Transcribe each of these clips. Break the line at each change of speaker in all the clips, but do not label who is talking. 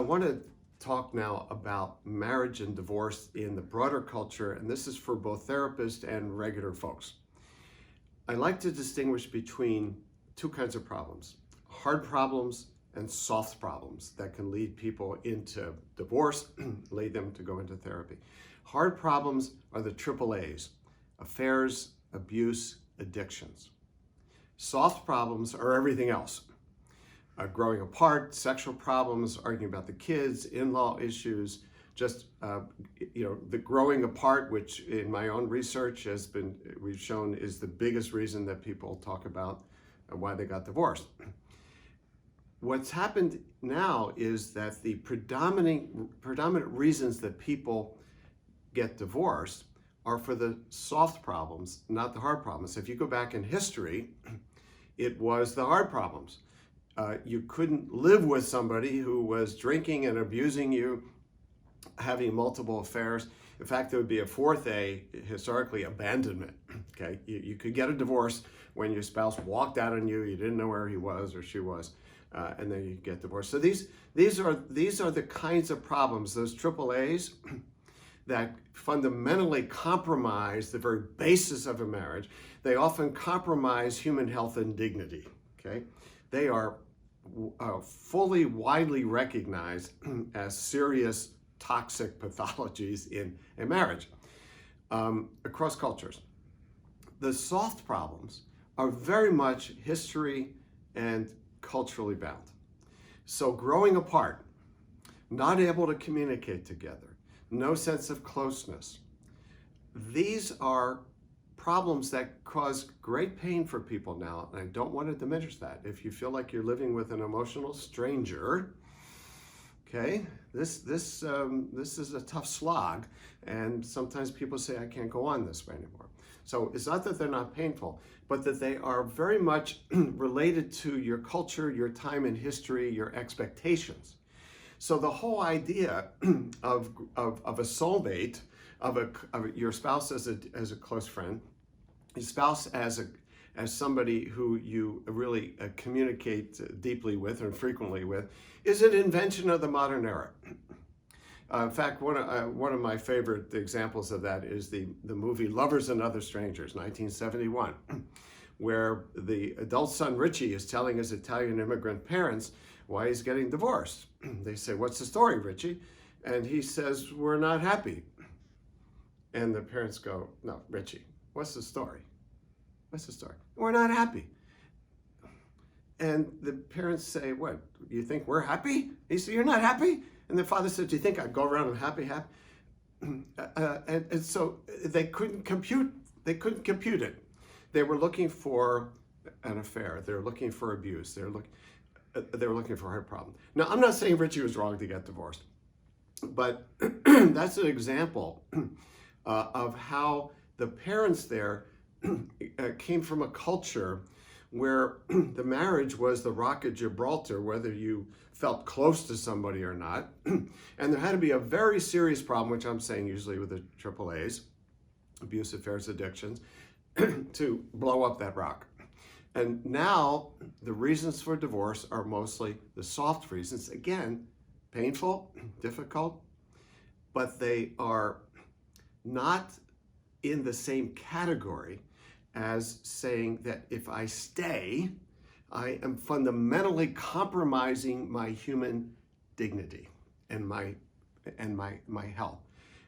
want to talk now about marriage and divorce in the broader culture, and this is for both therapists and regular folks. I like to distinguish between two kinds of problems: hard problems and soft problems that can lead people into divorce, lead them to go into therapy. Hard problems are the triple A's: affairs, abuse, addictions. Soft problems are everything else: growing apart, sexual problems, arguing about the kids, in-law issues, just the growing apart, which in my own research we've shown is the biggest reason that people talk about why they got divorced. What's happened now is that the predominant reasons that people get divorced are for the soft problems, not the hard problems. If you go back in history, it was the hard problems. You couldn't live with somebody who was drinking and abusing you, having multiple affairs. In fact, there would be a fourth A, historically, abandonment. Okay, you could get a divorce when your spouse walked out on you, you didn't know where he was or she was, and then you get divorced. So these are the kinds of problems, those triple A's, that fundamentally compromise the very basis of a marriage. They often compromise human health and dignity. Okay, they are fully, widely recognized as serious toxic pathologies in a marriage across cultures. The soft problems are very much history and culturally bound. So growing apart, not able to communicate together, no sense of closeness. These are problems that cause great pain for people now, and I don't want to diminish that. If you feel like you're living with an emotional stranger, okay, this is a tough slog, and sometimes people say, I can't go on this way anymore. So it's not that they're not painful, but that they are very much related to your culture, your time in history, your expectations. So the whole idea of a soulmate, of your spouse as a close friend, your spouse as somebody who you really communicate deeply with and frequently with, is an invention of the modern era. In fact, one of my favorite examples of that is the movie Lovers and Other Strangers, 1971, where the adult son Richie is telling his Italian immigrant parents why he's getting divorced. They say, "What's the story, Richie?" And he says, "We're not happy." And the parents go, "No, Richie, what's the story? What's the story? We're not happy." And the parents say, "What, you think we're happy?" He said, "You're not happy?" And the father said, "Do you think I'd go around and happy?" And so they couldn't compute it. They were looking for an affair. They were looking for abuse. They were looking for a hard problem. Now, I'm not saying Richie was wrong to get divorced, but that's an example of how the parents there came from a culture where the marriage was the Rock of Gibraltar, whether you felt close to somebody or not. And there had to be a very serious problem, which I'm saying usually with the triple A's, abuse, affairs, addictions, to blow up that rock. And now the reasons for divorce are mostly the soft reasons. Again, painful, difficult, but they are not in the same category as saying that if I stay, I am fundamentally compromising my human dignity and my health.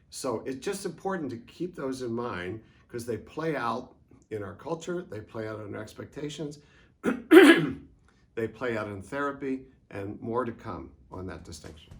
So it's just important to keep those in mind, because they play out in our culture, they play out in our expectations, they play out in therapy, and more to come on that distinction.